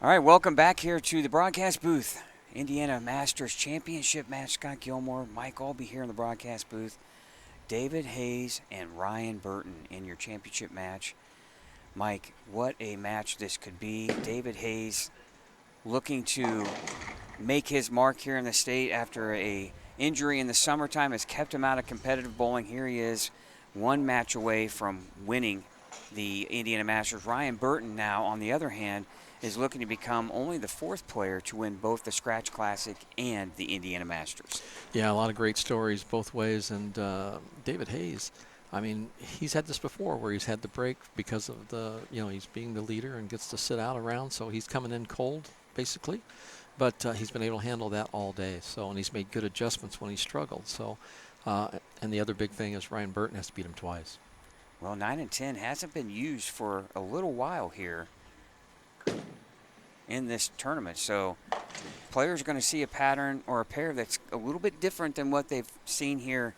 All right, welcome back here to the broadcast booth. Indiana Masters Championship match. Scott Gilmore, Mike Albee here in the broadcast booth. David Hayes and Ryan Burton in your championship match. Mike, what a match this could be. David Hayes looking to make his mark here in the state after a injury in the summertime has kept him out of competitive bowling. Here he is, one match away from winning the Indiana Masters. Ryan Burton now, on the other hand, is looking to become only the fourth player to win both the Scratch Classic and the Indiana Masters. Yeah, a lot of great stories both ways. And David Hayes, I mean, he's had this before where he's had the break because of he's being the leader and gets to sit out around. So he's coming in cold, basically. But he's been able to handle that all day. And he's made good adjustments when he struggled. And the other big thing is Ryan Burton has to beat him twice. Well, 9 and 10 hasn't been used for a little while here in this tournament. So players are going to see a pattern or a pair that's a little bit different than what they've seen here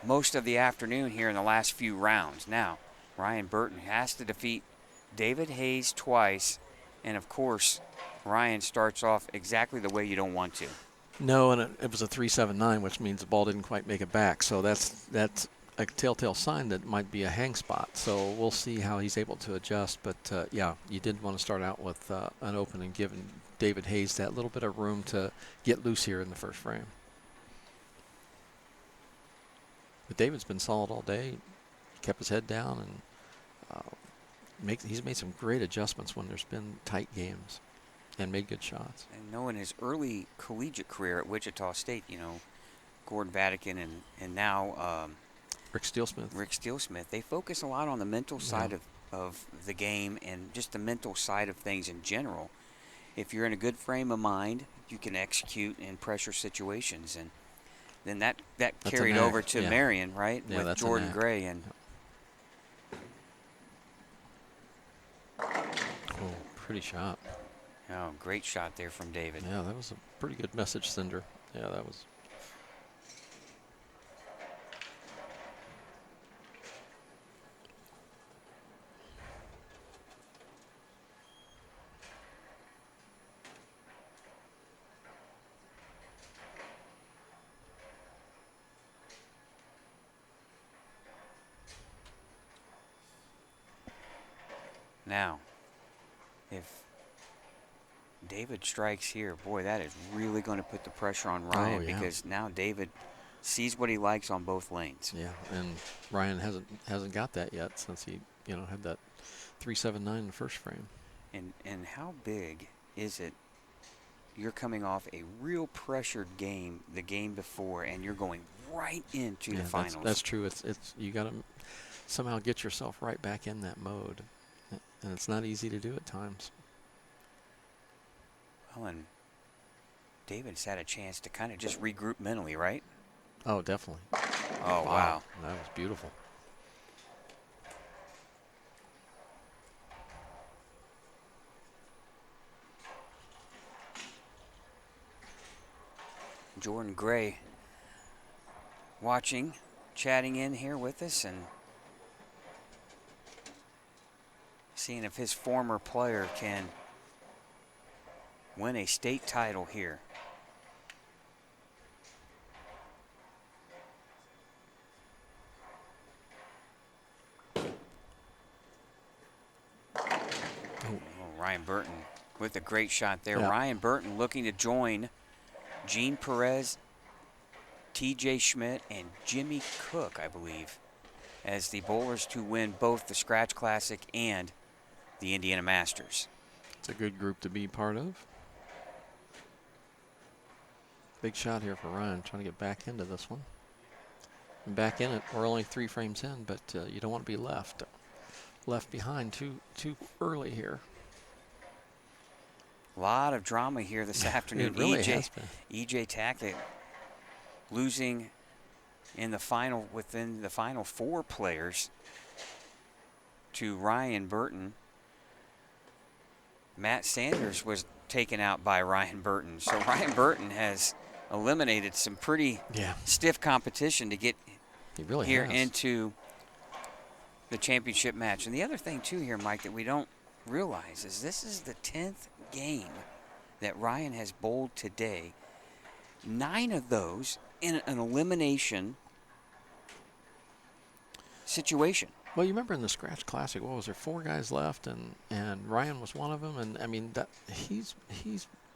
most of the afternoon here in the last few rounds. Now, Ryan Burton has to defeat David Hayes twice. And, of course, Ryan starts off exactly the way you don't want to. No, and it was a 3-7-9, which means the ball didn't quite make it back. So that's a telltale sign that might be a hang spot. So we'll see how he's able to adjust. But, yeah, you did want to start out with an open and giving David Hayes that little bit of room to get loose here in the first frame. But David's been solid all day. He kept his head down, and he's made some great adjustments when there's been tight games and made good shots. And knowing his early collegiate career at Wichita State, Gordon Vatican and now Rick Steelsmith, they focus a lot on the mental side of the game and just the mental side of things in general. If you're in a good frame of mind, you can execute in pressure situations. And then that carried over to Marion, right, with Jordan Gray. And pretty shot. Oh, great shot there from David. Yeah, that was a pretty good message sender. Yeah, that was. Now, if David strikes here, boy, that is really going to put the pressure on Ryan because now David sees what he likes on both lanes. Yeah, and Ryan hasn't got that yet since he had that 3-7-9 in the first frame. And how big is it? You're coming off a real pressured game the game before, and you're going right into the finals. That's true. It's you got to somehow get yourself right back in that mode, and it's not easy to do at times. Well, and David's had a chance to kind of just regroup mentally, right? Oh, definitely. Oh, wow. That was beautiful. Jordan Gray watching, chatting in here with us and seeing if his former player can win a state title here. Ryan Burton with a great shot there. Yeah. Ryan Burton looking to join Gene Perez, TJ Schmidt, and Jimmy Cook, I believe, as the bowlers to win both the Scratch Classic and the Indiana Masters. It's a good group to be part of. Big shot here for Ryan, trying to get back into this one. And back in it, we're only 3 frames in, but you don't want to be left behind too early here. A lot of drama here this afternoon. It really has been. EJ Tackett losing in the final, within the final 4 players to Ryan Burton. Matt Sanders was taken out by Ryan Burton. So Ryan Burton has eliminated some pretty stiff competition to get into the championship match. And the other thing, too, here, Mike, that we don't realize is this is the 10th game that Ryan has bowled today. 9 of those in an elimination situation. Well, you remember in the Scratch Classic, what was there, 4 guys left, and Ryan was one of them, and I mean that he's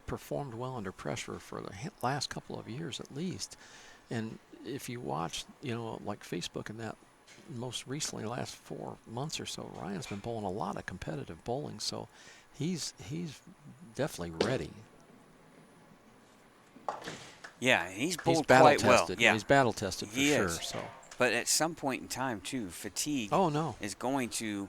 performed well under pressure for the last couple of years at least. And if you watch, like Facebook and that, most recently, last 4 months or so, Ryan's been bowling a lot of competitive bowling, so he's definitely ready. Yeah, he's bowled He's battle quite well. tested. Yeah, He's battle tested for he sure. is. So, but at some point in time, too, fatigue is going to,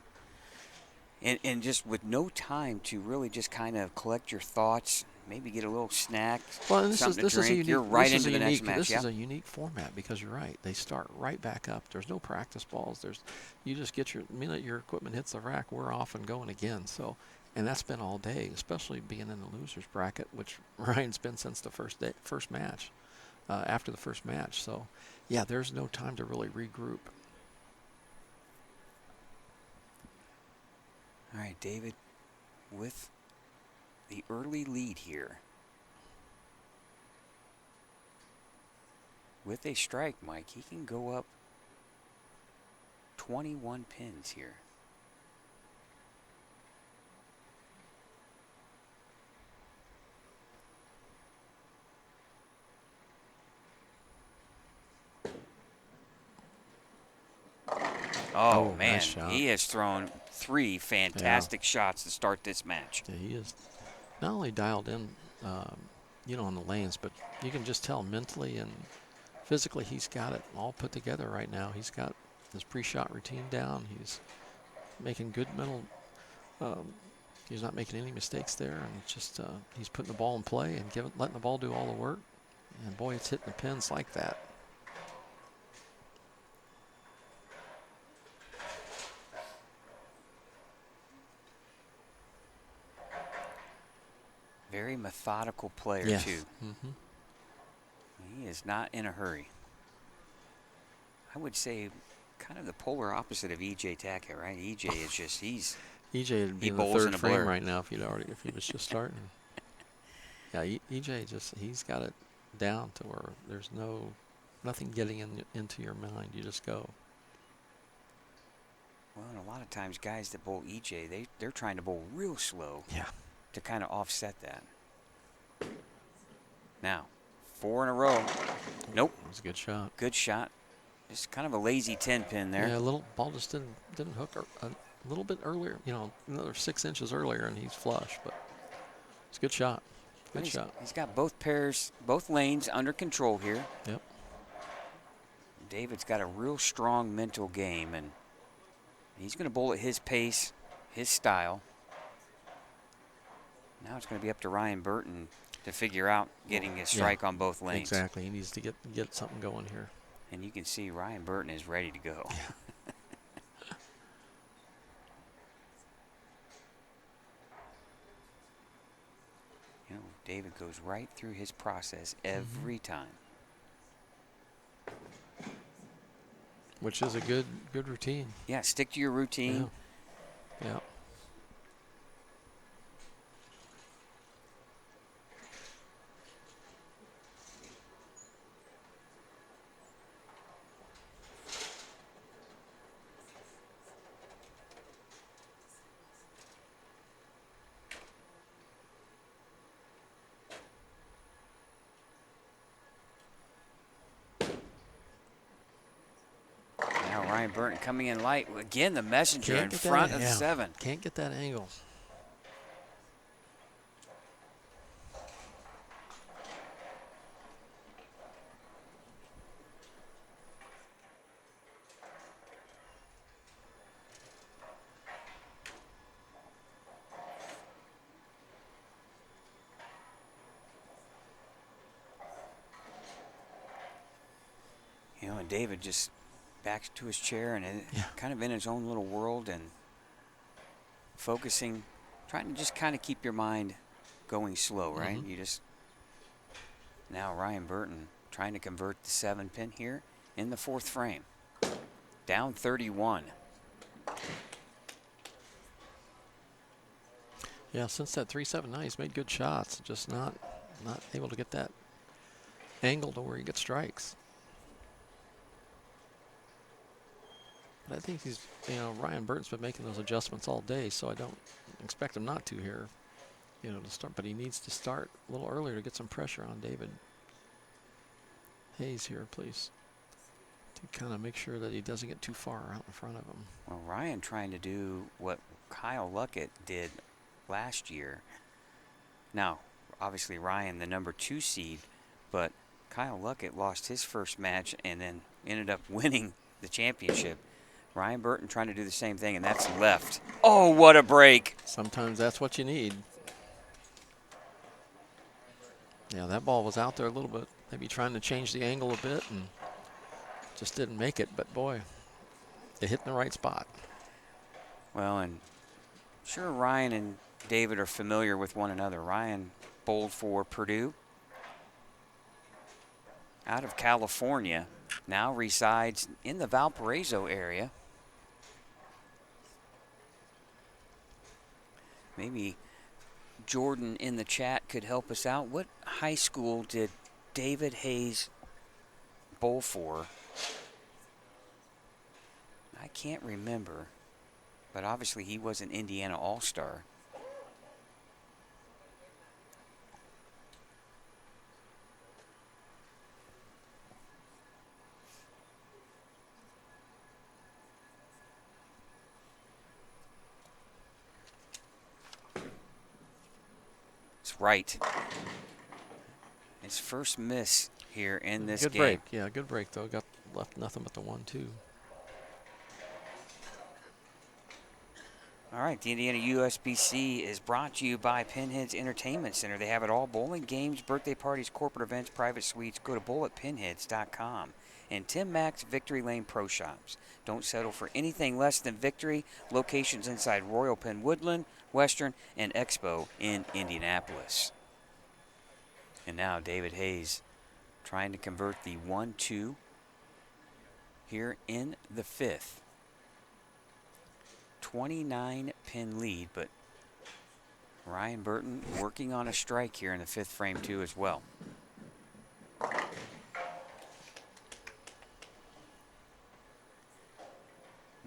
and just with no time to really just kind of collect your thoughts, maybe get a little snack, well, and something this to drink. is a unique, You're right this is into a the unique, next match. This yeah? is a unique format because you're right. They start right back up. There's no practice balls. You just get your minute your equipment hits the rack, we're off and going again. So, and that's been all day, especially being in the losers bracket, which Ryan's been since the first match, after the first match. So, yeah, there's no time to really regroup. All right, David, with the early lead here. With a strike, Mike, he can go up 21 pins here. Oh, man, nice shot. He has thrown 3 fantastic shots to start this match. Yeah, he is not only dialed in, on the lanes, but you can just tell mentally and physically he's got it all put together right now. He's got his pre-shot routine down. He's making good mental. He's not making any mistakes there, and just he's putting the ball in play and letting the ball do all the work. And boy, it's hitting the pins like that. Very methodical player, Yes. too. He is not in a hurry. I would say kind of the polar opposite of E.J. Tackett, right? E.J. is just, EJ would be in the bowls in third a frame blur. right now if he was just starting. Yeah, EJ he's got it down to where there's nothing getting into your mind. You just go. Well, and a lot of times guys that bowl EJ, they're trying to bowl real slow. Yeah. To kind of offset that. Now, 4 in a row. Nope. It was a good shot. Good shot. Just kind of a lazy 10 pin there. Yeah, a little ball just didn't hook a little bit earlier. Another 6 inches earlier, and he's flush. But it's a good shot. Good shot. He's got both lanes under control here. Yep. David's got a real strong mental game, and he's going to bowl at his pace, his style. Now it's going to be up to Ryan Burton to figure out getting a strike on both lanes. Exactly. He needs to get something going here. And you can see Ryan Burton is ready to go. David goes right through his process every time. Which is a good routine. Yeah, stick to your routine. Yeah. Ryan Burton coming in light. Again, the messenger in front of 7. Can't get that angle. And David just back to his chair and kind of in his own little world and focusing, trying to just kind of keep your mind going slow, right? Now Ryan Burton trying to convert the 7 pin here in the 4th frame. Down 31. Yeah, since that 379, he's made good shots, just not able to get that angle to where he gets strikes. But I think Ryan Burton's been making those adjustments all day, so I don't expect him not to here, to start. But he needs to start a little earlier to get some pressure on David Hayes here, please, to kind of make sure that he doesn't get too far out in front of him. Well, Ryan trying to do what Kyle Luckett did last year. Now, obviously Ryan, the number 2 seed, but Kyle Luckett lost his first match and then ended up winning the championship. Ryan Burton trying to do the same thing, and that's left. Oh, what a break. Sometimes that's what you need. Yeah, that ball was out there a little bit, maybe trying to change the angle a bit and just didn't make it, but boy, it hit in the right spot. Well, and sure Ryan and David are familiar with one another. Ryan bowled for Purdue out of California, now resides in the Valparaiso area. Maybe Jordan in the chat could help us out. What high school did David Hayes bowl for? I can't remember, but obviously he was an Indiana All-Star. It's right. His first miss here in this good game. Break. Yeah, good break, though. Got left nothing but the 1-2. All right, the Indiana USBC is brought to you by Pinheads Entertainment Center. They have it all: bowling, games, birthday parties, corporate events, private suites. Go to bowlatpinheads.com. And Tim Mack's Victory Lane Pro Shops. Don't settle for anything less than victory. Locations inside Royal Penn Woodland, Western, and Expo in Indianapolis. And now David Hayes trying to convert the 1-2 here in the 5th. 29-pin lead, but Ryan Burton working on a strike here in the 5th frame too as well.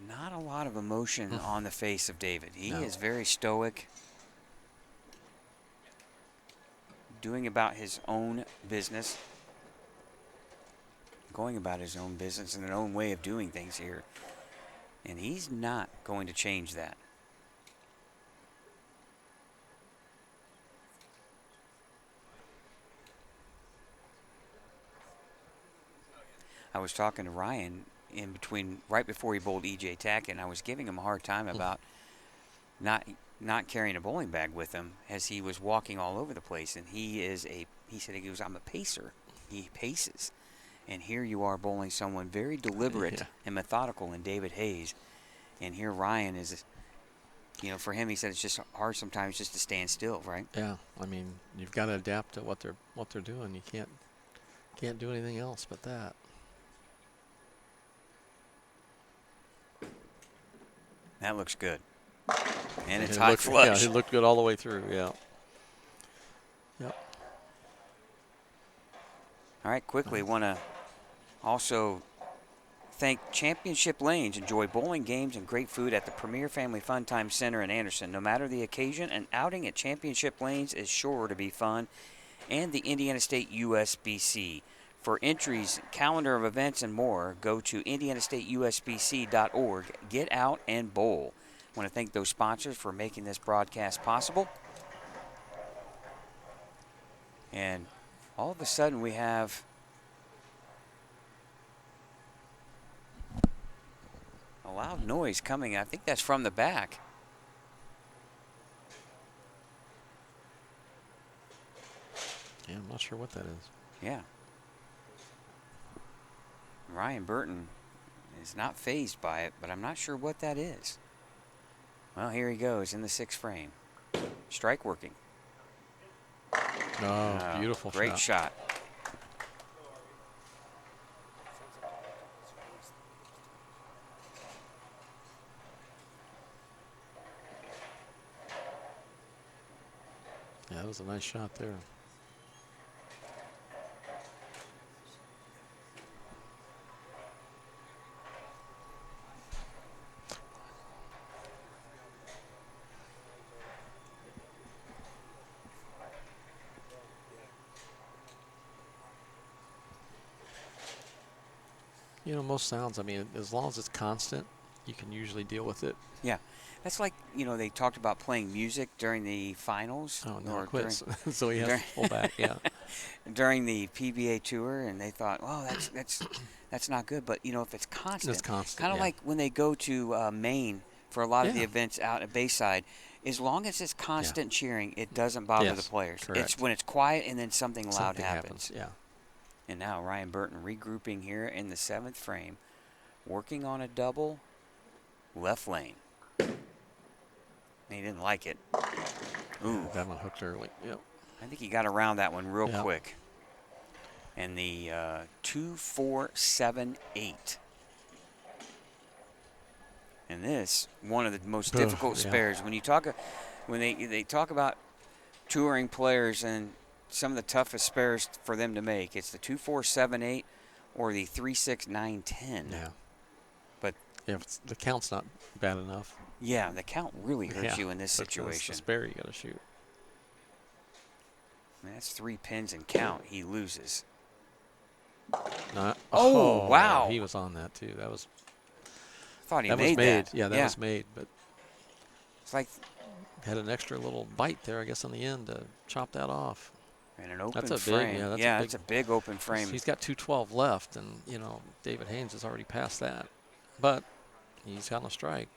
Not a lot of emotion on the face of David. He is very stoic, doing about his own business, going about his own business in an own way of doing things here. And he's not going to change that. I was talking to Ryan in between, right before he bowled E.J. Tackett, and I was giving him a hard time about not carrying a bowling bag with him as he was walking all over the place. And he said, I'm a pacer. He paces. And here you are bowling someone very deliberate and methodical in David Hayes. And here Ryan is, for him, he said it's just hard sometimes just to stand still, right? Yeah, I mean, you've got to adapt to what they're doing. You can't do anything else but that. That looks good. And it's high flush. Yeah, it looked good all the way through, yeah. Yep. All right, quickly, want to also thank Championship Lanes. Enjoy bowling, games, and great food at the Premier Family Fun Time Center in Anderson. No matter the occasion, an outing at Championship Lanes is sure to be fun. And the Indiana State USBC. For entries, calendar of events, and more, go to indianastateusbc.org. Get out and bowl. I want to thank those sponsors for making this broadcast possible. And all of a sudden we have a loud noise coming. I think that's from the back. Yeah, I'm not sure what that is. Yeah. Ryan Burton is not fazed by it, but I'm not sure what that is. Well, here he goes in the 6th frame. Strike working. Oh, beautiful shot. Great shot. Yeah, that was a nice shot there. You know, most sounds, I mean, as long as it's constant, you can usually deal with it. Yeah. That's like, they talked about playing music during the finals. Oh, no, or it quits. So he has during, to pull back, yeah. during the PBA tour, and they thought, well, that's not good. But, if it's constant, kind of yeah. like when they go to Maine for a lot of the Yeah. events out at Bayside, as long as it's constant cheering, it doesn't bother the Yes, players. It's correct. when it's quiet and then something loud Something happens. yeah. And now Ryan Burton regrouping here in the 7th frame, working on a double left lane. He didn't like it. Ooh. Yeah, that one hooked early. Yep. I think he got around that one real Yep. quick. And the 2-4-7-8. And this, one of the most difficult spares. When you talk, when they talk about touring players and some of the toughest spares for them to make, it's the 2-4-7-8 or the 3-6-9-10. Yeah. But if the count's not bad enough. Yeah, the count really hurts you in this situation. That's the spare you got to shoot. Man, that's 3 pins and count. He loses. Oh, wow! He was on that too. That was. Thought he that made was made. that. Yeah, that was made, but it's like had an extra little bite there, I guess, on the end to chop that off. And an open that's a frame. Big, that's a big open frame. He's got 212 left, and David Haynes has already passed that, but he's got a strike.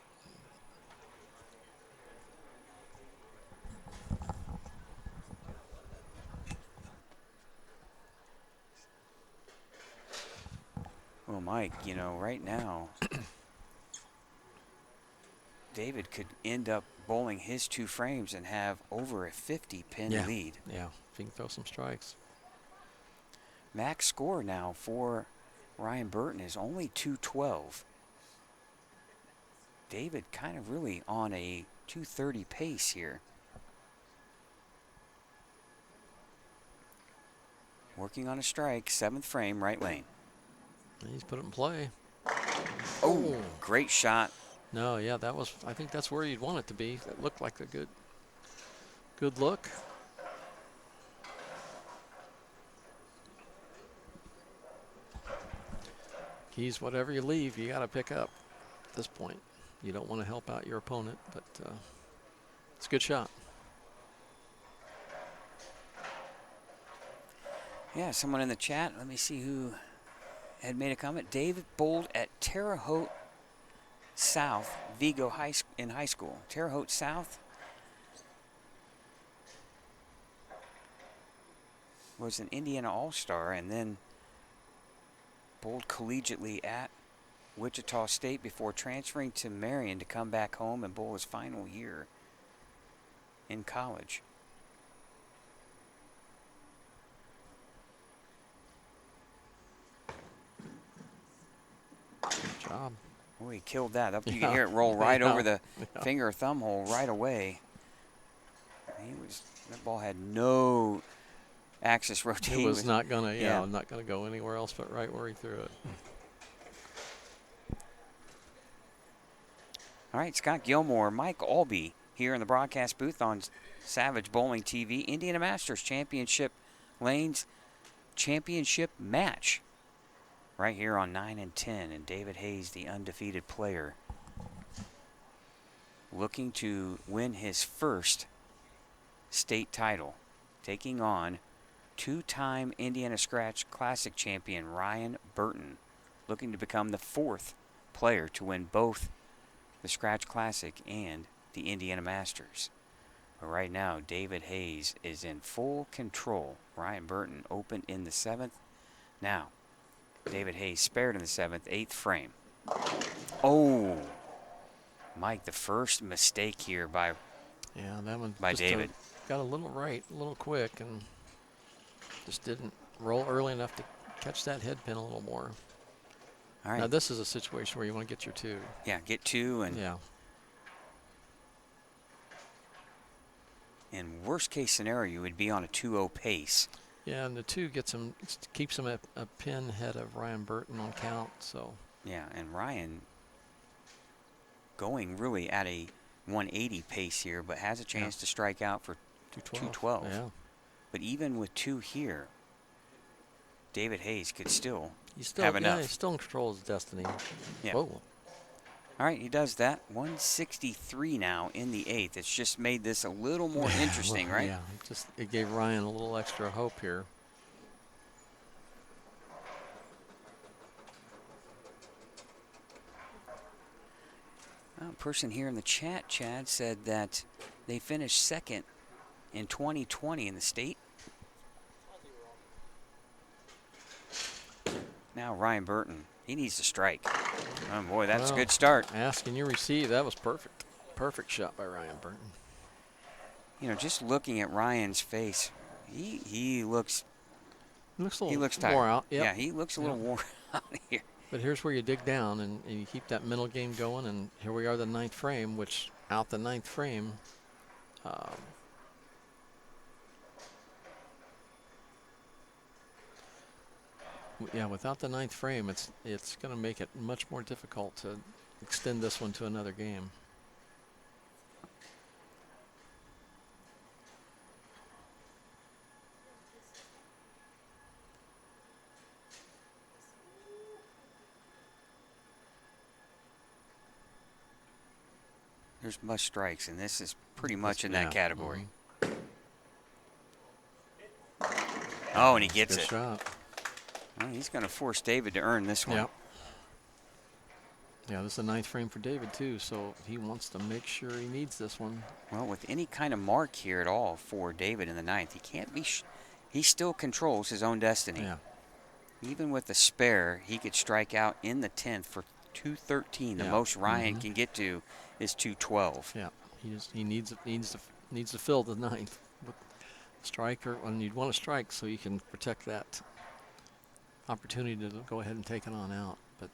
Well, Mike, right now, David could end up bowling his 2 frames and have over a 50-pin lead. Yeah, if he can throw some strikes. Max score now for Ryan Burton is only 212. David kind of really on a 230 pace here. Working on a strike, 7th frame, right lane. He's put it in play. Oh, great shot. No, yeah, that was. I think that's where you'd want it to be. That looked like a good look. Keys, whatever you leave, you got to pick up at this point. You don't want to help out your opponent, but it's a good shot. Yeah, someone in the chat. Let me see who had made a comment. David bowled at Terre, Haute South, Vigo in high school. Terre Haute South was an Indiana All-Star and then bowled collegiately at Wichita State before transferring to Marion to come back home and bowl his final year in college. Good job. Oh, he killed that. You can hear it roll right over the finger or thumb hole right away. That ball had no axis rotation. It was not gonna, not gonna go anywhere else but right where he threw it. All right, Scott Gilmore, Mike Albee here in the broadcast booth on Savage Bowling TV. Indiana Masters Championship Lanes Championship match right here on 9 and 10. And David Hayes, the undefeated player, looking to win his first state title, taking on 2-time Indiana Scratch Classic champion Ryan Burton, looking to become the 4th player to win both the Scratch Classic and the Indiana Masters. But right now, David Hayes is in full control. Ryan Burton opened in the 7th. Now, David Hayes spared in the 7th, 8th frame. Oh, Mike, the first mistake here by that one by David. Got a little right, a little quick, and just didn't roll early enough to catch that head pin a little more. All right. Now this is a situation where you want to get your 2. Yeah, get 2 and in worst case scenario, you would be on a 2-0 pace. Yeah, and the 2 keeps him a pin ahead of Ryan Burton on count. So Yeah, and Ryan going really at a 180 pace here, but has a chance to strike out for 212. Yeah, But even with 2 here, David Hayes could still he's have enough. he's still in control of his destiny. Yeah. Whoa. All right, he does that. 163 now in the 8th. It's just made this a little more interesting, Well, right? Yeah, it gave Ryan a little extra hope here. A person here in the chat, Chad, said that they finished second in 2020 in the state. Now Ryan Burton, he needs to strike. Oh boy, that's a good start. Ask and you receive. That was perfect. Perfect shot by Ryan Burton. You know, just looking at Ryan's face, he looks tired. Wore out. Yep. Yeah, he looks a little worn out here. But here's where you dig down and you keep that mental game going. And here we are, the 9th frame, which out the 9th frame. Yeah, without the 9th frame, it's going to make it much more difficult to extend this one to another game. There's must strikes, and this is pretty much in that category. Oh, and he gets Good it. Shot. Well, he's going to force David to earn this one. Yep. Yeah, this is a 9th frame for David, too, so he wants to make sure he needs this one. Well, with any kind of mark here at all for David in the 9th, he can't be. He still controls his own destiny. Yeah. Even with the spare, he could strike out in the 10th for 213. The most Ryan can get to is 212. Yeah, he needs to fill the 9th with striker, and you'd want to strike so you can protect that opportunity to go ahead and take it on out. But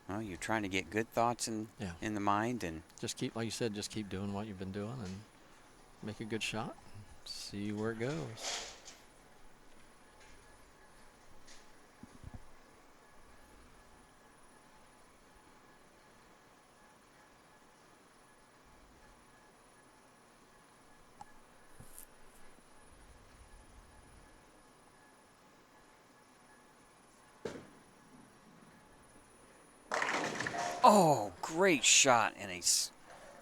well, you're trying to get good thoughts in the mind, and just keep, like you said, just keep doing what you've been doing and make a good shot. See where it goes. oh, great shot and a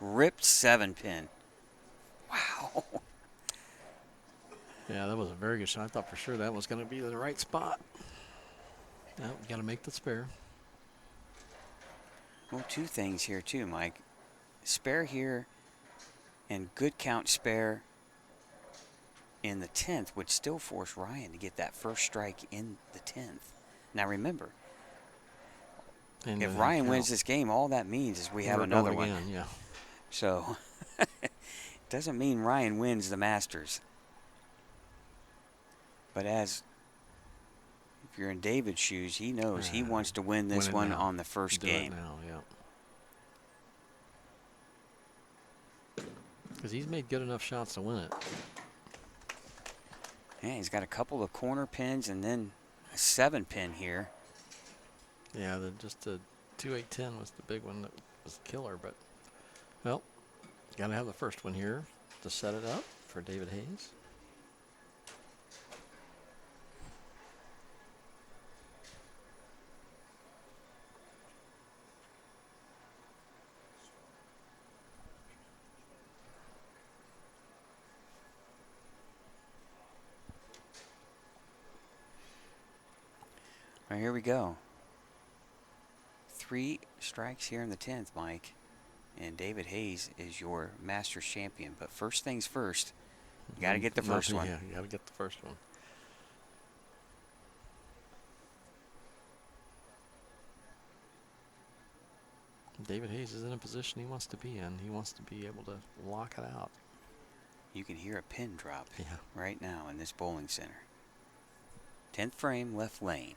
ripped 7-pin. Wow. Yeah, that was a very good shot. I thought for sure that was going to be the right spot. Now we got to make the spare. Well, 2 things here too, Mike. Spare here and good count spare in the 10th would still force Ryan to get that first strike in the 10th. Now remember, And if Ryan wins this game, all that means is we have another one. Again, yeah. So it doesn't mean Ryan wins the Masters. But if you're in David's shoes, he knows he wants to win this one on the first game. Now, yeah. Because he's made good enough shots to win it. Yeah, he's got a couple of corner pins and then a 7-pin here. Yeah, just the 2-8-10 was the big one that was the killer. But, well, got to have the first one here to set it up for David Hayes. All right, here we go. 3 strikes here in the 10th, Mike. And David Hayes is your Masters champion. But first things first, you got to get the first one. Yeah, you got to get the first one. David Hayes is in a position he wants to be in. He wants to be able to lock it out. You can hear a pin drop Yeah. right now in this bowling center. 10th frame, left lane.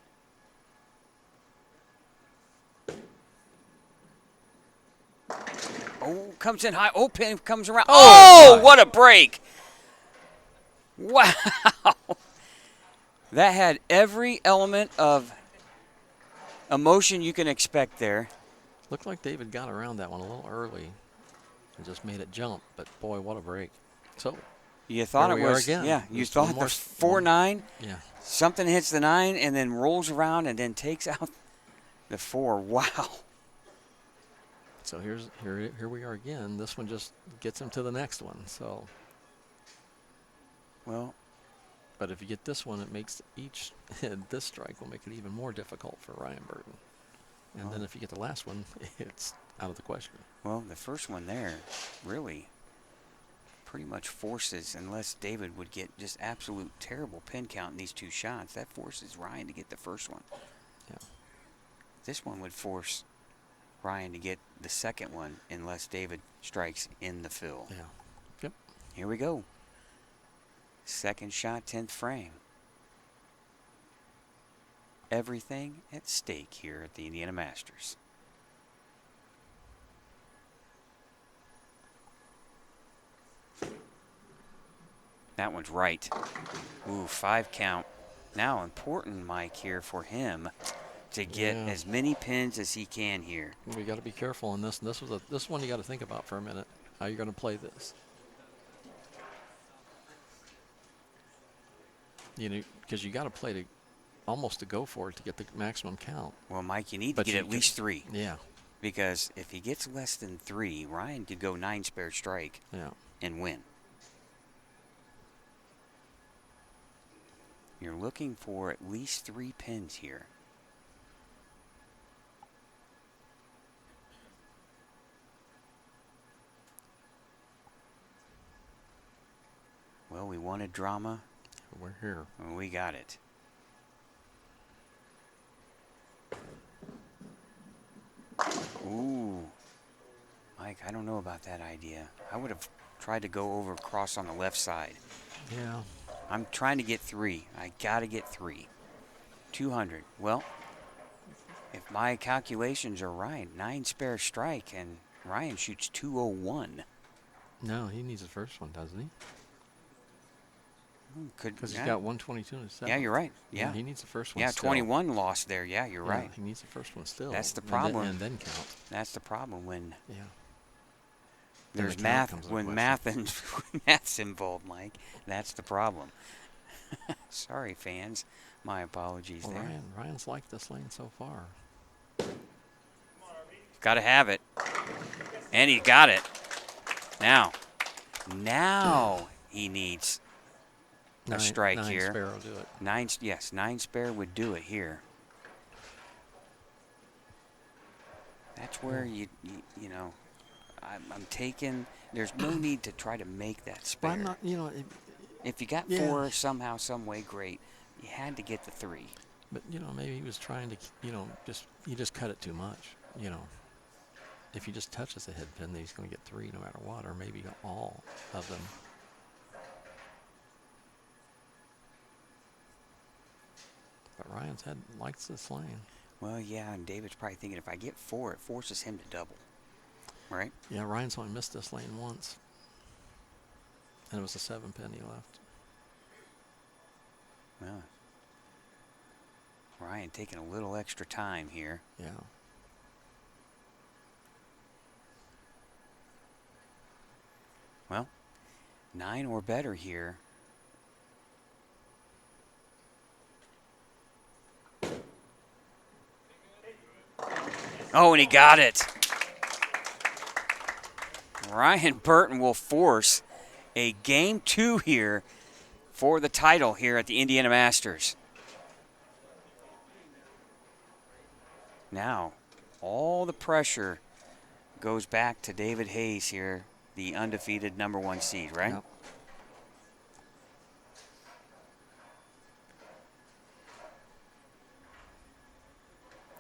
Oh, comes in high. Oh, pin comes around. Oh, Oh, what a break. Wow. That had every element of emotion you can expect there. Looked like David got around that one a little early and just made it jump. But, boy, what a break. So, You thought here it we are was, again. yeah, you Just one thought the more 4-9, Yeah. something hits the 9 and then rolls around and then takes out the 4. Wow. So here we are again. This one just gets him to the next one. So, Well, but if you get this one, it makes this strike will make it even more difficult for Ryan Burton. And then if you get the last one, it's out of the question. well, the first one there really pretty much forces, unless David would get just absolute terrible pin count in these two shots, that forces Ryan to get the first one. Yeah. This one would force Ryan to get the second one unless David strikes in the fill. Yeah. Yep. Here we go. Second shot, 10th frame. Everything at stake here at the Indiana Masters. That one's right. Ooh, 5 count. Now important, Mike, here for him to get as many pins as he can here. We got to be careful in this. And this one you got to think about for a minute. How you're going to play this. You know, because you got to play to almost to go for it to get the maximum count. Well, Mike, you need to get at least 3. Yeah. Because if he gets less than 3, Ryan could go 9 spare strike and win. You're looking for at least 3 pins here. Well, we wanted drama. We're here. Well, we got it. Ooh. Mike, I don't know about that idea. I would have tried to go over across on the left side. Yeah. I'm trying to get 3. I got to get 3. 200. Well, if my calculations are right, 9 spare strike, and Ryan shoots 201. No, he needs the first one, doesn't he? Because he's got 122 in his 7th. Yeah, you're right. Yeah. He needs the first one. Yeah, still. 21 lost there. Yeah, you're right. He needs the first one still. That's the problem. And then count. That's the problem when Then there's the math. count comes When into math's involved, Mike, that's the problem. Sorry, fans. My apologies well, there. Ryan's liked this lane so far. Got to have it. And he got it. Now he needs a strike 9 here. spare will do it. 9 spare would do it here. That's where you know, I'm taking. There's no need to try to make that spare. But I'm not, if you got 4 somehow, some way, great. You had to get the 3. But maybe he was trying to, you just cut it too much. If he just touches the head pin, then he's going to get 3 no matter what, or maybe all of them. But Ryan's head likes this lane. Well, yeah, and David's probably thinking if I get 4, it forces him to double. Right? Yeah, Ryan's only missed this lane once. And it was a 7 pin he left. Well, Ryan taking a little extra time here. Yeah. Well, 9 or better here. Oh, and he got it. Ryan Burton will force a game 2 here for the title here at the Indiana Masters. Now, all the pressure goes back to David Hayes here, the undefeated #1 seed, right? Yep.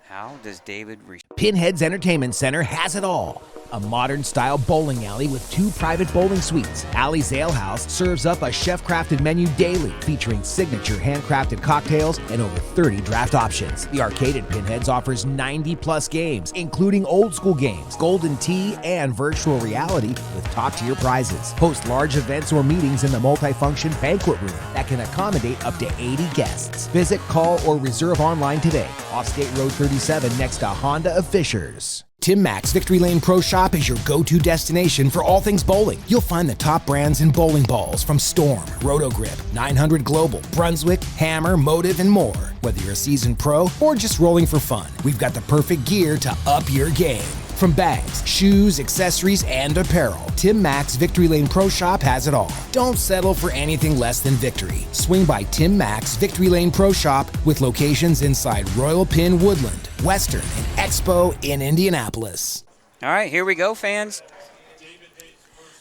How does David... Pinhead's Entertainment Center has it all. a modern-style bowling alley with 2 private bowling suites. Alley's Ale House serves up a chef-crafted menu daily, featuring signature handcrafted cocktails and over 30 draft options. The Arcade at Pinheads offers 90-plus games, including old-school games, Golden Tee, and virtual reality with top-tier prizes. Host large events or meetings in the multifunction banquet room that can accommodate up to 80 guests. Visit, call, or reserve online today. Off State Road 37 next to Honda of Fishers. Tim Mack's Victory Lane Pro Shop is your go-to destination for all things bowling. You'll find the top brands in bowling balls from Storm, Roto-Grip, 900 Global, Brunswick, Hammer, Motive, and more. Whether you're a seasoned pro or just rolling for fun, we've got the perfect gear to up your game. From bags, shoes, accessories, and apparel, Tim Mack's Victory Lane Pro Shop has it all. Don't settle for anything less than victory. Swing by Tim Mack's Victory Lane Pro Shop with locations inside Royal Pin Woodland, Western, and Expo in Indianapolis. All right, here we go, fans.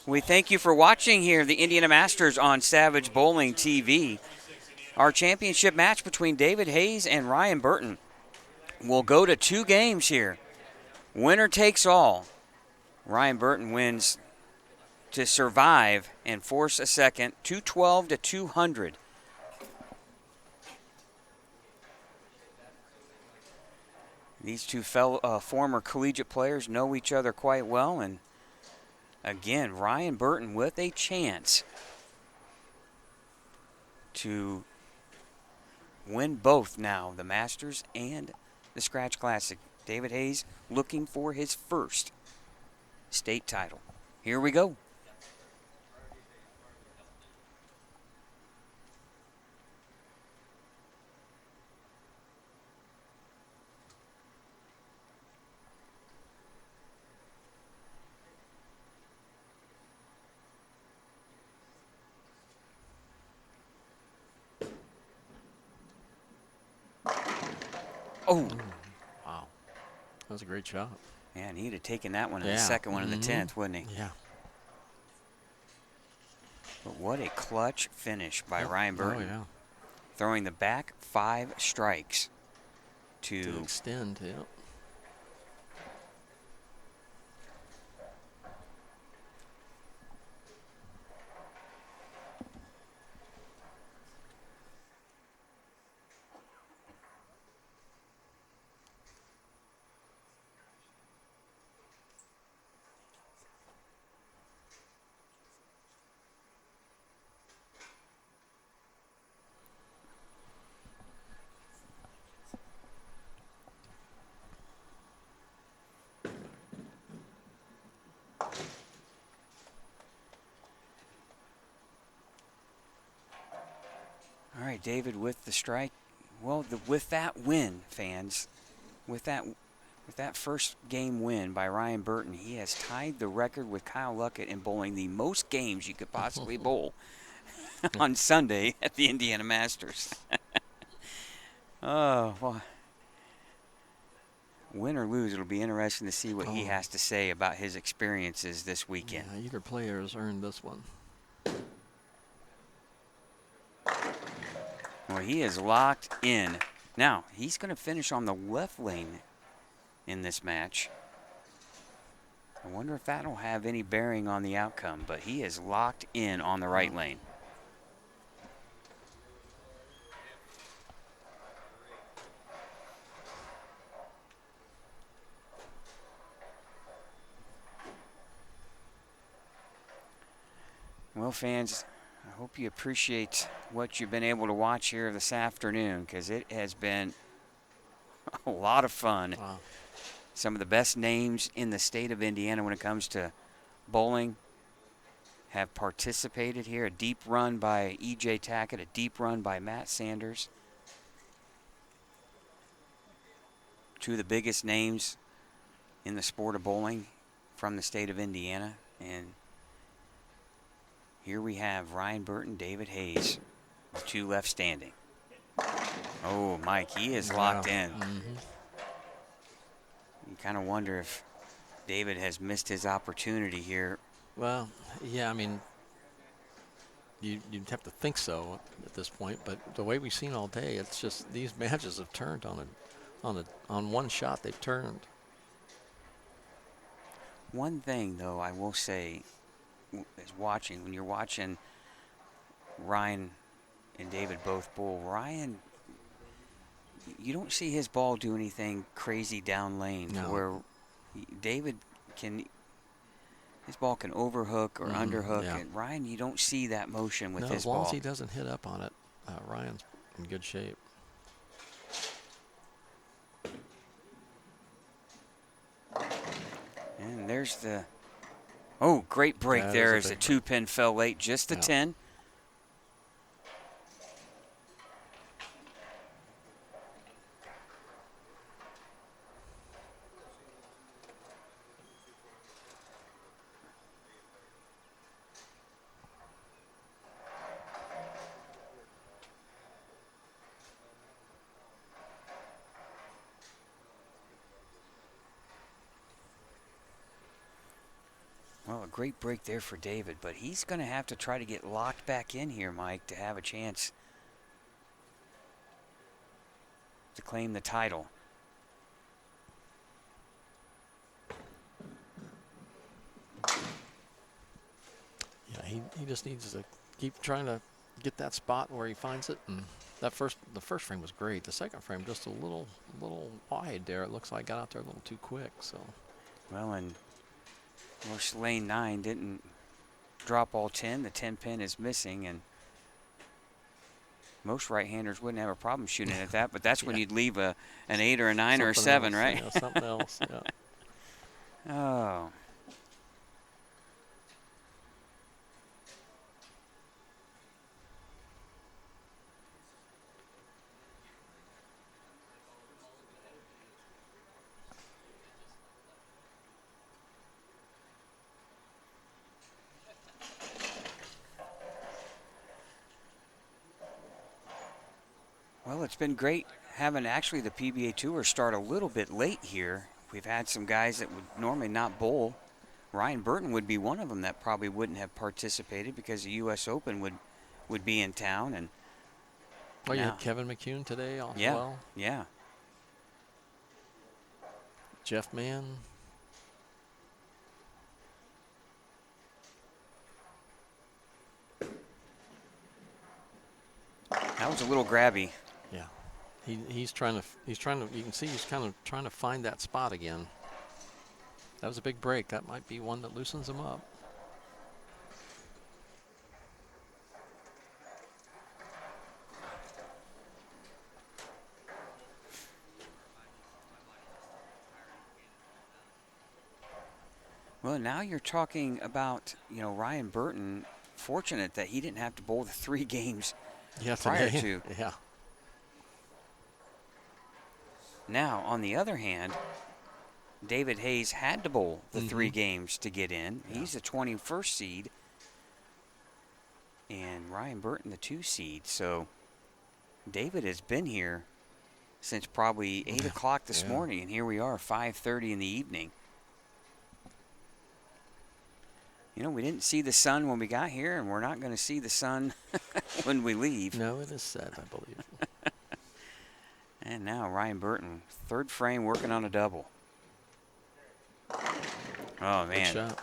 We thank you for watching here the Indiana Masters on Savage Bowling TV. Our championship match between David Hayes and Ryan Burton will go to 2 games here. Winner takes all. Ryan Burton wins to survive and force a second, 212 to 200. These two former collegiate players know each other quite well, and again, Ryan Burton with a chance to win both now, the Masters and the Scratch Classic. David Hayes looking for his first state title. Here we go. Oh. Wow. That was a great shot. Man, he'd have taken that one in the second one in the 10th, wouldn't he? Yeah. But what a clutch finish by Ryan Burton. Oh, yeah. Throwing the back 5 strikes To extend, yeah. All right, David with the strike. Well, with that win, fans, with that first game win by Ryan Burton, he has tied the record with Kyle Luckett in bowling the most games you could possibly bowl on Sunday at the Indiana Masters. Oh, well, win or lose, it'll be interesting to see what he has to say about his experiences this weekend. Yeah, either player has earned this one. Well, he is locked in. Now, he's going to finish on the left lane in this match. I wonder if that'll have any bearing on the outcome, but he is locked in on the right lane. Well, fans, I hope you appreciate what you've been able to watch here this afternoon, because it has been a lot of fun. Wow. Some of the best names in the state of Indiana when it comes to bowling have participated here. A deep run by E.J. Tackett, a deep run by Matt Sanders. Two of the biggest names in the sport of bowling from the state of Indiana. And here we have Ryan Burton, David Hayes, with 2 left standing. Oh, Mike, he is locked in. You kind of wonder if David has missed his opportunity here. Well, yeah, I mean, you'd have to think so at this point, but the way we've seen all day, it's just these matches have turned on one shot. They've turned. One thing, though, I will say is when you're watching Ryan and David both bowl, Ryan, you don't see his ball do anything crazy down lane to No. where David can, his ball can overhook or underhook. Yeah. And Ryan, you don't see that motion with No, his as long ball. as he doesn't hit up on it, Ryan's in good shape. And there's the, oh, great break That there is as a the big 2-pin fell late, just the Yeah. 10. Well, a great break there for David, but he's going to have to try to get locked back in here, Mike, to have a chance to claim the title. Yeah, he just needs to keep trying to get that spot where he finds it. And the first frame was great. The second frame just a little wide there. It looks like got out there a little too quick. So. Well, and of course, lane 9 didn't drop all 10. The 10-pin is missing, and most right-handers wouldn't have a problem shooting at that, but that's when you'd leave an 8 or a 9 or a 7, else, right? Yeah, something else, yeah. Oh. Well, it's been great having actually the PBA Tour start a little bit late here. We've had some guys that would normally not bowl. Ryan Burton would be one of them that probably wouldn't have participated because the U.S. Open would be in town. And Oh, you had Kevin McCune today as well? Yeah. Jeff Mann. That was a little grabby. Yeah. He's trying to, you can see he's kind of trying to find that spot again. That was a big break. That might be one that loosens him up. Well, now you're talking about, Ryan Burton, fortunate that he didn't have to bowl the 3 games prior today. to. Yeah. Now, on the other hand, David Hayes had to bowl the 3 games to get in. Yeah. He's the 21st seed, and Ryan Burton the 2 seed. So David has been here since probably 8 o'clock this morning, and here we are, 5:30 in the evening. We didn't see the sun when we got here, and we're not going to see the sun when we leave. No, it is set, I believe. And now Ryan Burton, 3rd frame, working on a double. Oh, man. Good shot.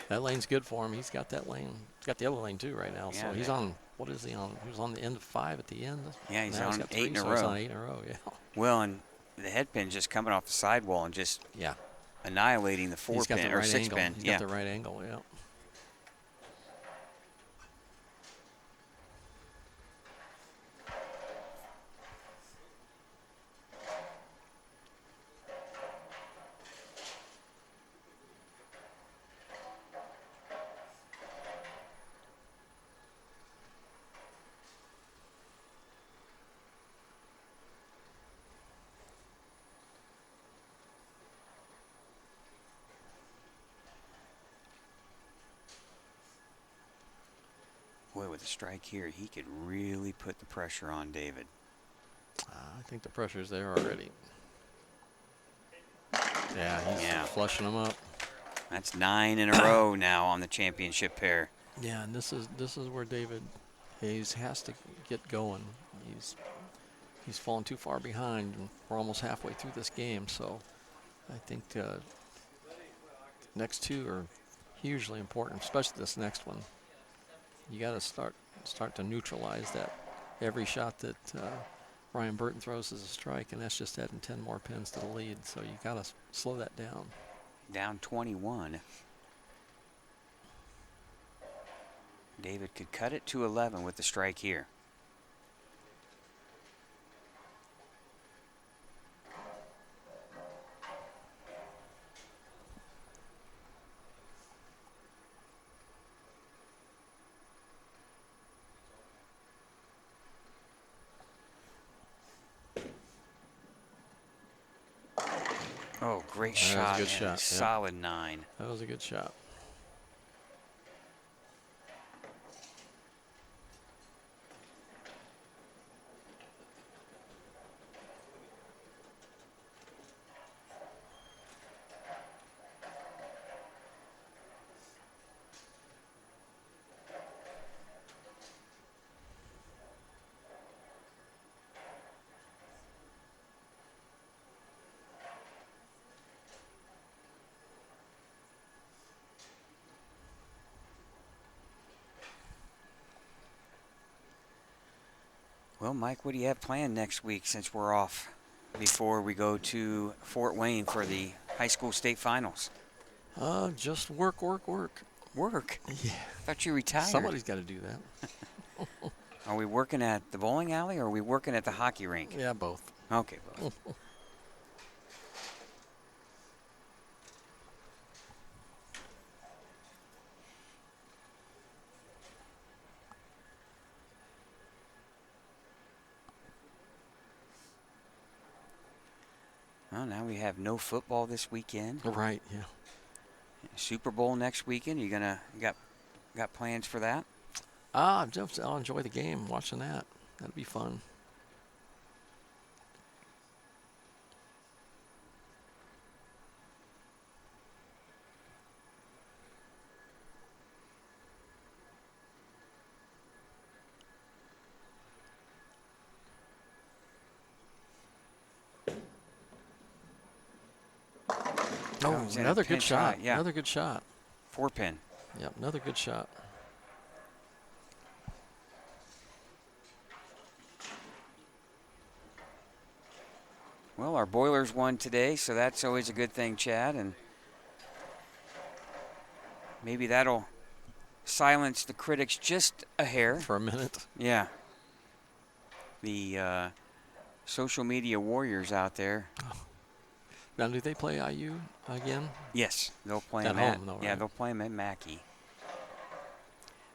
That lane's good for him. He's got that lane. He's got the other lane, too, right now. Yeah, So he's on, what is he on? He was on the end of 5 at the end. Yeah, he's now on got 8 in a so row. He's on 8 in a row, yeah. Well, and the head pin's just coming off the sidewall and just annihilating the 4-pin or 6-pin. He's got the right angle, yeah. Boy, with a strike here, he could really put the pressure on David. I think the pressure's there already. Yeah, he's flushing them up. That's 9 in a row now on the championship pair. Yeah, and this is where David Hayes has to get going. He's fallen too far behind, and we're almost halfway through this game. So I think next two are hugely important, especially this next one. You got to start to neutralize that. Every shot that Ryan Burton throws is a strike, and that's just adding 10 more pins to the lead. So you got to slow that down. Down 21. David could cut it to 11 with the strike here. Oh, great That was a shot. good and shot, yeah. Solid 9. That was a good shot. Well, Mike, what do you have planned next week since we're off before we go to Fort Wayne for the high school state finals? Just work. Work? Yeah. Thought you retired. Somebody's got to do that. Are we working at the bowling alley or are we working at the hockey rink? Yeah, both. Okay, both. Well, now we have no football this weekend. Right, yeah. Super Bowl next weekend. You got plans for that? I'll enjoy the game, watching that. That'd be fun. Oh, was in a another good pinch shot. high, yeah. Another good shot. 4-pin. Yep, another good shot. Well, our Boilers won today, so that's always a good thing, Chad. And maybe that'll silence the critics just a hair. For a minute. Yeah. The social media warriors out there. Now, do they play IU again? Yes, they'll play At them home, though, Yeah, right? they'll play them at Mackey.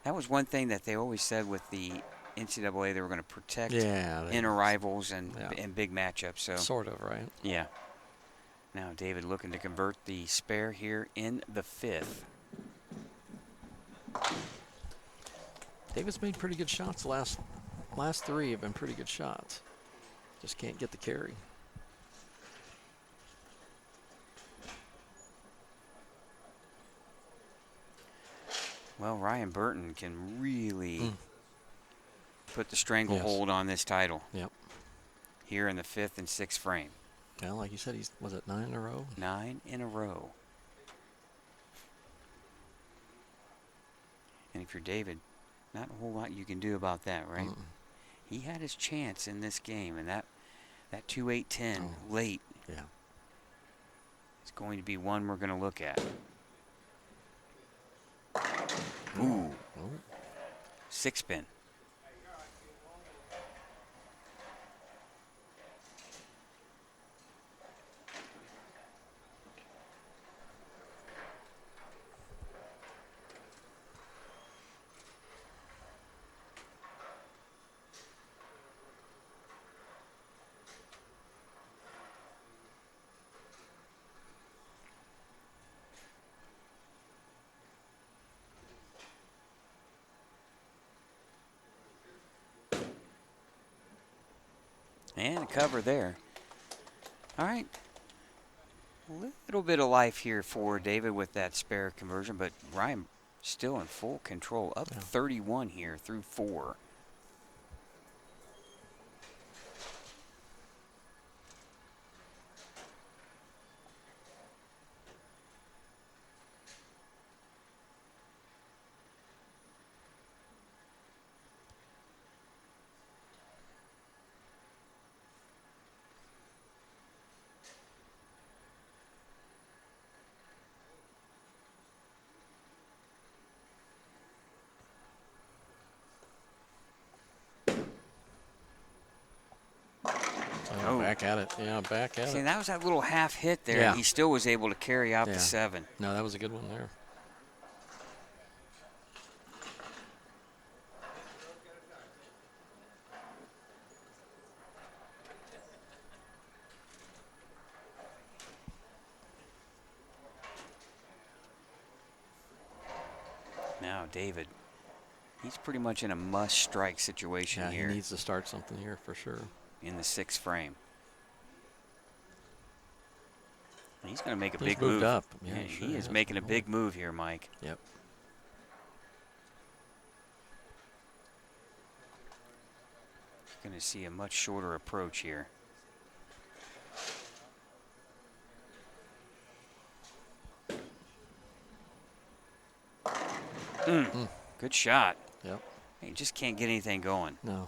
That was one thing that they always said with the NCAA. They were going to protect inner rivals and big matchups. So sort of, right? Yeah. Now David looking to convert the spare here in the 5th. David's made pretty good shots. Last 3 have been pretty good shots. Just can't get the carry. Well, Ryan Burton can really put the stranglehold on this title. Yep. Here in the 5th and 6th frame. Well, like you said, was it 9 in a row? 9 in a row. And if you're David, not a whole lot you can do about that, right? He had his chance in this game, and that 2-8-10 late is going to be one we're going to look at. Ooh. 6-pin. And a cover there. All right. A little bit of life here for David with that spare conversion, but Ryan still in full control. Up 31 here through 4. Oh. Back at it. Yeah, back at See, it. that was that little half hit there. Yeah. And he still was able to carry out Yeah. the 7. No, that was a good one there. Now, David, he's pretty much in a must-strike situation Yeah, here. he needs to start something here for sure. In the 6th frame. He's going to make a He's big moved move. up. Yeah, Yeah, he sure is has. making a big move here, Mike. Yep. He's going to see a much shorter approach here. Good shot. Yep. He just can't get anything going. No.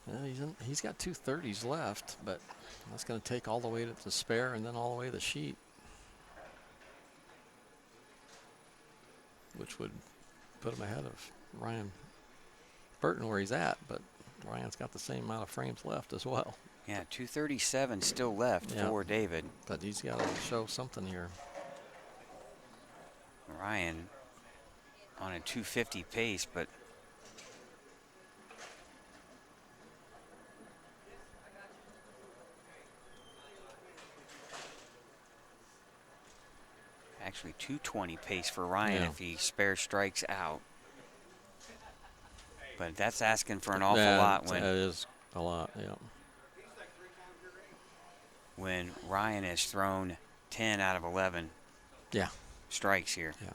Yeah, he's got 230s left, but that's going to take all the way to the spare and then all the way to the sheet, which would put him ahead of Ryan Burton where he's at, but Ryan's got the same amount of frames left as well. Yeah, 237 still left for David. But he's got to show something here. Ryan on a 250 pace, but actually 220 pace for Ryan if he spare strikes out. But that's asking for an awful lot when that is a lot, yeah. When Ryan has thrown 10 out of 11 strikes here. Yeah.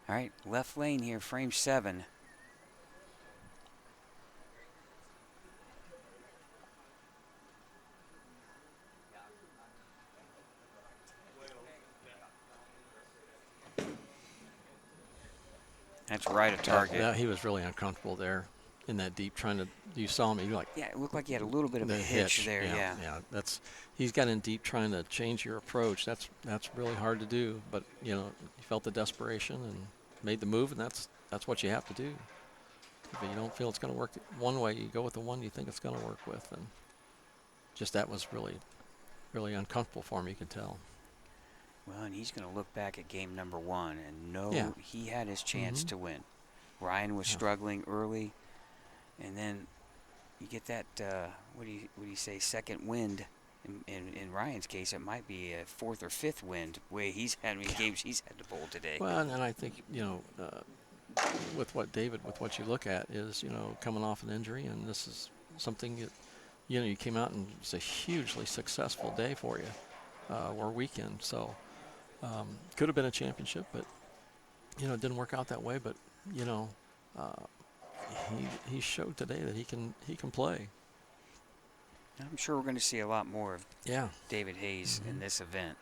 All right, left lane here, frame 7. That's right at target. He was really uncomfortable there in that deep trying to, you saw him, you like. Yeah, it looked like he had a little bit of a hitch there, yeah. Yeah, he's got in deep trying to change your approach. That's really hard to do, but you know, he felt the desperation and made the move, and that's what you have to do. If you don't feel it's going to work one way, you go with the one you think it's going to work with, and just that was really, really uncomfortable for him, you could tell. Well, and he's going to look back at game number 1 and know he had his chance to win. Ryan was struggling early, and then you get that, what do you say, second wind. In Ryan's case, it might be a 4th or 5th wind, way he's had games he's had to bowl today. Well, and I think, you know, with what you look at is, you know, coming off an injury, and this is something that, you know, you came out and it's a hugely successful day for you, or weekend. So could have been a championship, but you know, it didn't work out that way. But you know, he showed today that he can play. I'm sure we're going to see a lot more of David Hayes in this event.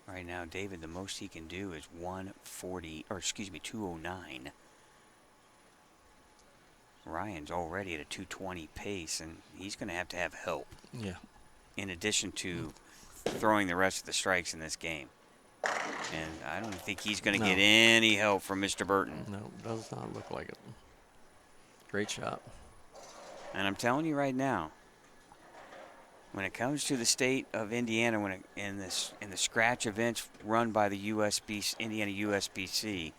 Right now, David, the most he can do is 209. Ryan's already at a 220 pace, and he's going to have help. Yeah. In addition to throwing the rest of the strikes in this game. And I don't think he's going to get any help from Mr. Burton. No, does not look like it. Great shot. And I'm telling you right now, when it comes to the state of Indiana, in the scratch events run by the Indiana USBC,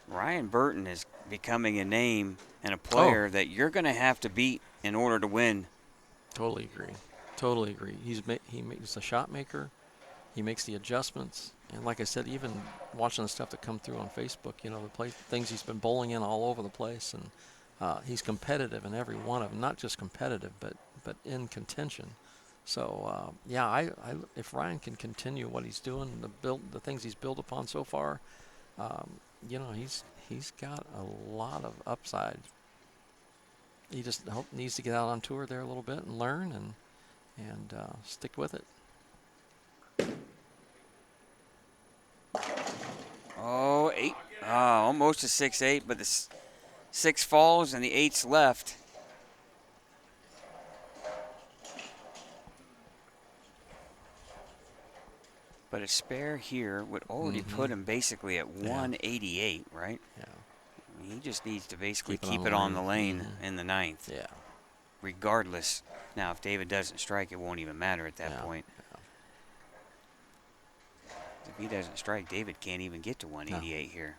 Ryan Burton is becoming a name and a player that you're going to have to beat in order to win. Totally agree. Totally agree. He makes a shot maker. He makes the adjustments. And like I said, even watching the stuff that come through on Facebook, you know, things he's been bowling in all over the place, and he's competitive in every one of them. Not just competitive, but in contention. So if Ryan can continue what he's doing, the things he's built upon so far, you know, he's got a lot of upside he just needs to get out on tour there a little bit and learn and stick with it. Oh, 8. Almost a 6-8, but the 6 falls and the 8's left. But a spare here would already put him basically at 188, right? Yeah. I mean, he just needs to basically keep Keep it on the lane Mm-hmm. in the 9th. Yeah. Regardless. Now, if David doesn't strike, it won't even matter at that Yeah. point. Yeah. If he doesn't strike, David can't even get to 188 here.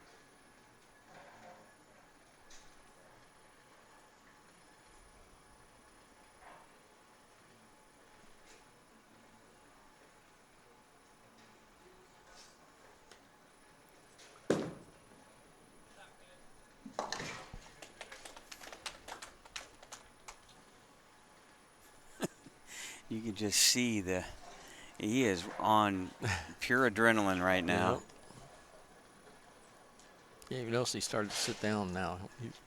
You can just see he is on pure adrenaline right now. Yeah, you notice he started to sit down now.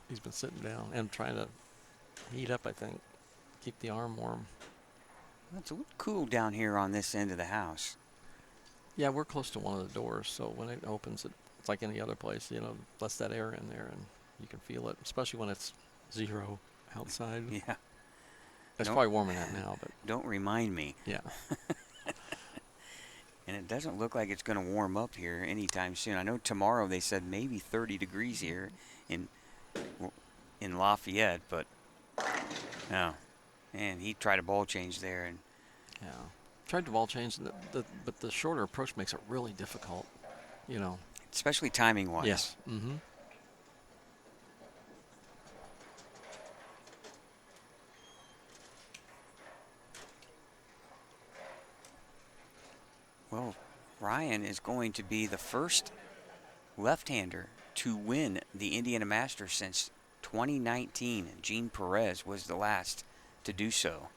He's been sitting down and trying to heat up, I think. Keep the arm warm. It's a little cool down here on this end of the house. Yeah, we're close to one of the doors, so when it opens, it's like any other place, lets that air in there, and you can feel it, especially when it's 0 outside. Yeah. It's probably warmer than that now, but don't remind me. Yeah. And it doesn't look like it's going to warm up here anytime soon. I know tomorrow they said maybe 30 degrees here in Lafayette, but no. And he tried a ball change there, and tried to ball change, but the shorter approach makes it really difficult, especially timing wise. Yes. Mm-hmm. Well, Ryan is going to be the first left-hander to win the Indiana Masters since 2019. Gene Perez was the last to do so.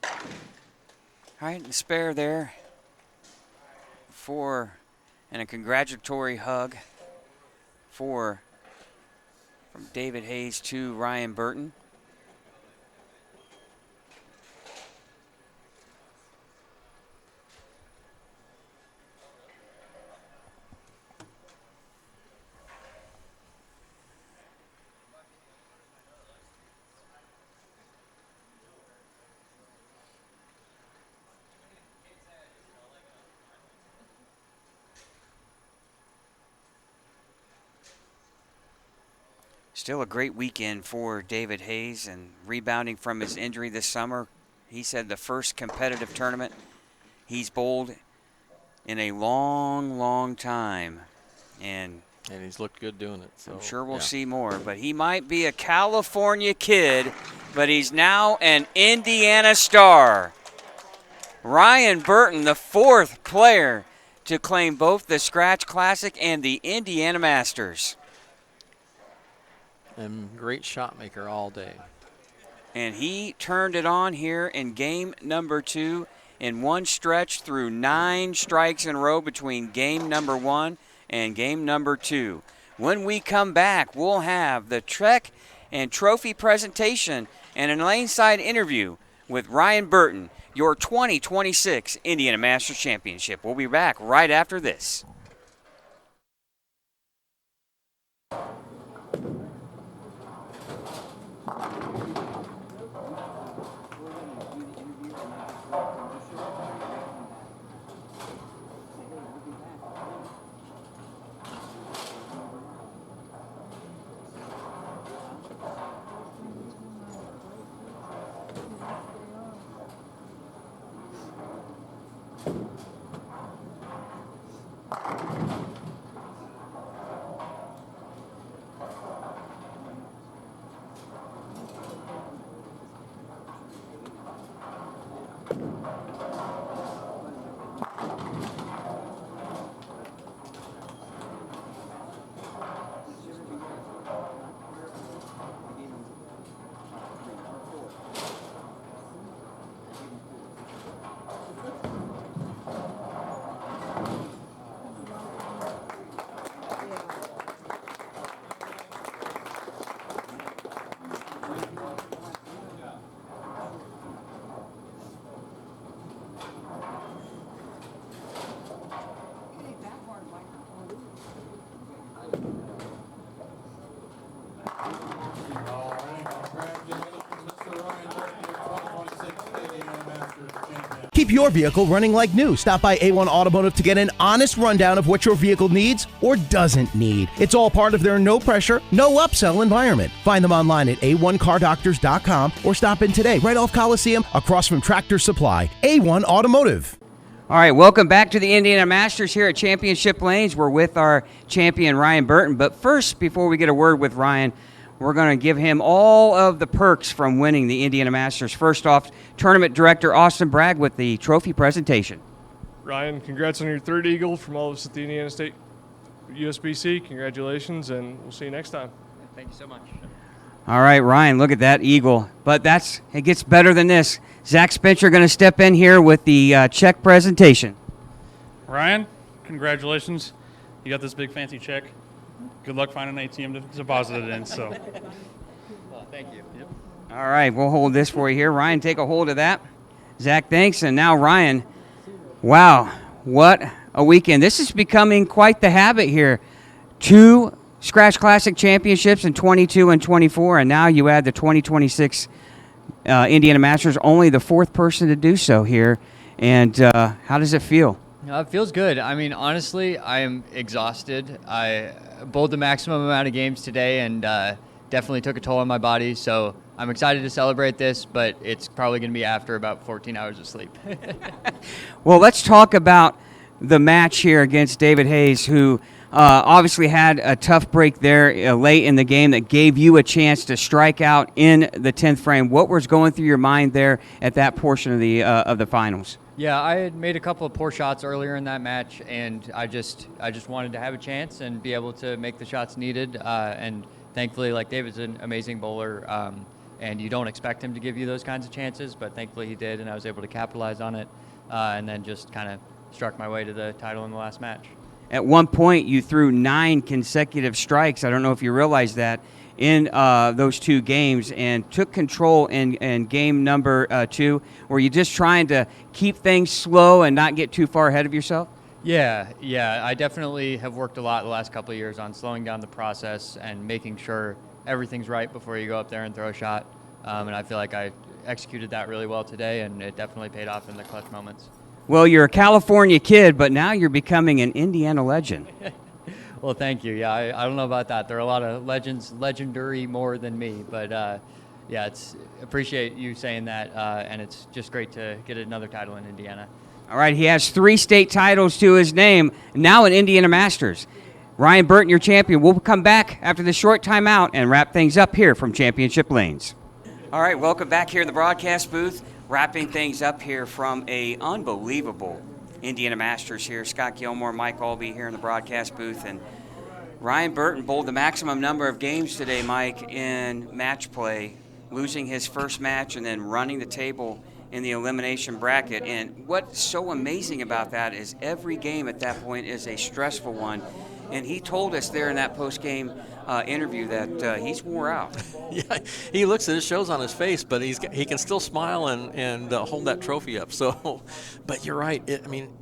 All right, the spare there and a congratulatory hug from David Hayes to Ryan Burton. Still a great weekend for David Hayes, and rebounding from his injury this summer. He said the first competitive tournament he's bowled in a long, long time. And he's looked good doing it. So I'm sure we'll see more. But he might be a California kid, but he's now an Indiana star. Ryan Burton, the 4th player to claim both the Scratch Classic and the Indiana Masters. And great shot maker all day. And he turned it on here in game number 2 in one stretch through 9 strikes in a row between game number 1 and game number 2. When we come back, we'll have the Trek and Trophy presentation and an laneside interview with Ryan Burton, your 2026 Indiana Masters Championship. We'll be back right after this. Keep your vehicle running like new. Stop by A1 Automotive to get an honest rundown of what your vehicle needs or doesn't need. It's all part of their no pressure, no upsell environment. Find them online at a1cardoctors.com or stop in today right off Coliseum across from Tractor Supply. A1 Automotive. All right, welcome back to the Indiana Masters here at Championship Lanes. We're with our champion, Ryan Burton. But first, before we get a word with Ryan, we're going to give him all of the perks from winning the Indiana Masters. First off, Tournament Director Austin Bragg with the trophy presentation. Ryan, congrats on your third Eagle from all of us at the Indiana State USBC. Congratulations, and we'll see you next time. Thank you so much. All right, Ryan, look at that Eagle. But it gets better than this. Zach Spencer going to step in here with the check presentation. Ryan, congratulations. You got this big fancy check. Good luck finding an ATM to deposit it in. So, Well, thank you. Yep. All right, we'll hold this for you here. Ryan, take a hold of that. Zach, thanks. And now, Ryan, wow, what a weekend. This is becoming quite the habit here. 2 Scratch Classic championships in 22 and 24, and now you add the 2026 Indiana Masters, only the 4th person to do so here. And how does it feel? It feels good. I mean, honestly, I am exhausted. I bowled the maximum amount of games today and definitely took a toll on my body. So I'm excited to celebrate this, but it's probably going to be after about 14 hours of sleep. Well, let's talk about the match here against David Hayes, who obviously had a tough break there late in the game that gave you a chance to strike out in the 10th frame. What was going through your mind there at that portion of the finals? Yeah, I had made a couple of poor shots earlier in that match, and I just wanted to have a chance and be able to make the shots needed. And thankfully, like, David's an amazing bowler, and you don't expect him to give you those kinds of chances, but thankfully he did, and I was able to capitalize on it, and then just kind of struck my way to the title in the last match. At one point, you threw 9 consecutive strikes. I don't know if you realize that in those 2 games, and took control in game number 2. Were you just trying to keep things slow and not get too far ahead of yourself? Yeah. I definitely have worked a lot the last couple of years on slowing down the process and making sure everything's right before you go up there and throw a shot. And I feel like I executed that really well today, and it definitely paid off in the clutch moments. Well, you're a California kid, but now you're becoming an Indiana legend. Well, thank you. Yeah, I don't know about that. There are a lot of legends, legendary more than me, but yeah, appreciate you saying that, and it's just great to get another title in Indiana. All right, he has 3 state titles to his name, now an Indiana Masters. Ryan Burton, your champion. We'll come back after this short timeout and wrap things up here from Championship Lanes. All right, welcome back here in the broadcast booth. Wrapping things up here from a unbelievable Indiana Masters here. Scott Gilmore, Mike Albee here in the broadcast booth. And Ryan Burton bowled the maximum number of games today, Mike, in match play, losing his first match and then running the table in the elimination bracket. And what's so amazing about that is every game at that point is a stressful one. And he told us there in that post-game interview that he's wore out. Yeah, he looks at it, shows on his face, but he can still smile and hold that trophy up. So, but you're right. He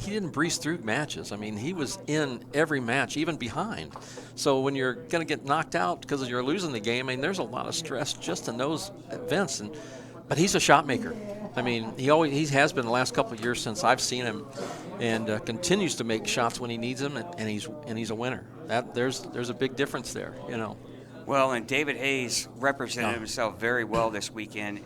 didn't breeze through matches. I mean, he was in every match, even behind. So when you're going to get knocked out because you're losing the game, I mean, there's a lot of stress just in those events. But he's a shot maker. I mean, he has been the last couple of years since I've seen him, and continues to make shots when he needs them, and he's a winner. There's a big difference there, you know. Well, and David Hayes represented himself very well this weekend.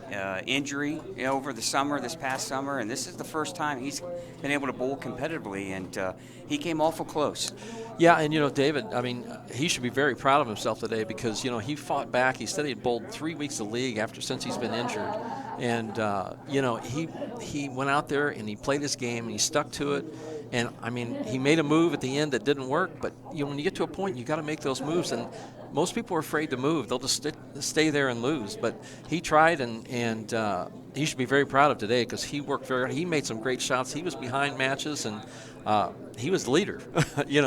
Injury over this past summer, and this is the first time he's been able to bowl competitively, and he came awful close. Yeah, and David, I mean, he should be very proud of himself today because he fought back. He said he had bowled 3 weeks of league since he's been injured, and he went out there and he played his game and he stuck to it. And I mean, he made a move at the end that didn't work, but when you get to a point, you got to make those moves. And most people are afraid to move; they'll just stay there and lose. But he tried, and he should be very proud of today because he worked very hard. He made some great shots. He was behind matches, and he was the leader.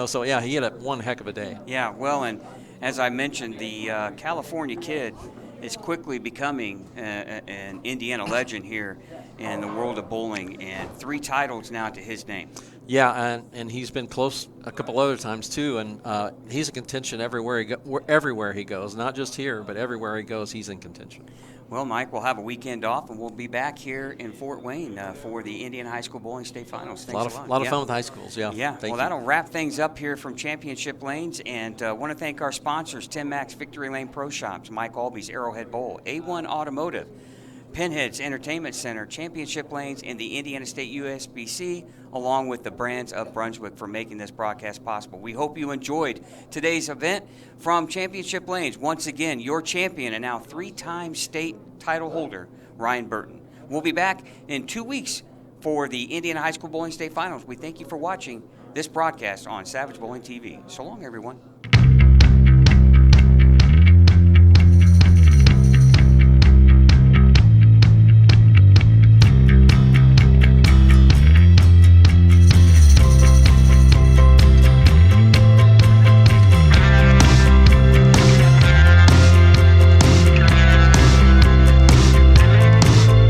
So yeah, he had one heck of a day. Yeah, well, and as I mentioned, the California kid is quickly becoming an Indiana legend here in the world of bowling, and 3 titles now to his name. Yeah, and he's been close a couple other times too, and he's in contention everywhere he goes, not just here, but everywhere he goes, he's in contention. Well, Mike, we'll have a weekend off, and we'll be back here in Fort Wayne for the Indiana High School Bowling State Finals. Thanks A lot of fun with high schools, yeah. Yeah, Thank well, you. that'll wrap things up here from Championship Lanes, and I want to thank our sponsors, Tim Max Victory Lane Pro Shops, Mike Alby's Arrowhead Bowl, A1 Automotive, Pinhead's Entertainment Center, Championship Lanes, and the Indiana State USBC, along with the Brands of Brunswick for making this broadcast possible. We hope you enjoyed today's event from Championship Lanes. Once again, your champion and now 3-time state title holder, Ryan Burton. We'll be back in 2 weeks for the Indiana High School Bowling State Finals. We thank you for watching this broadcast on Savage Bowling TV. So long, everyone.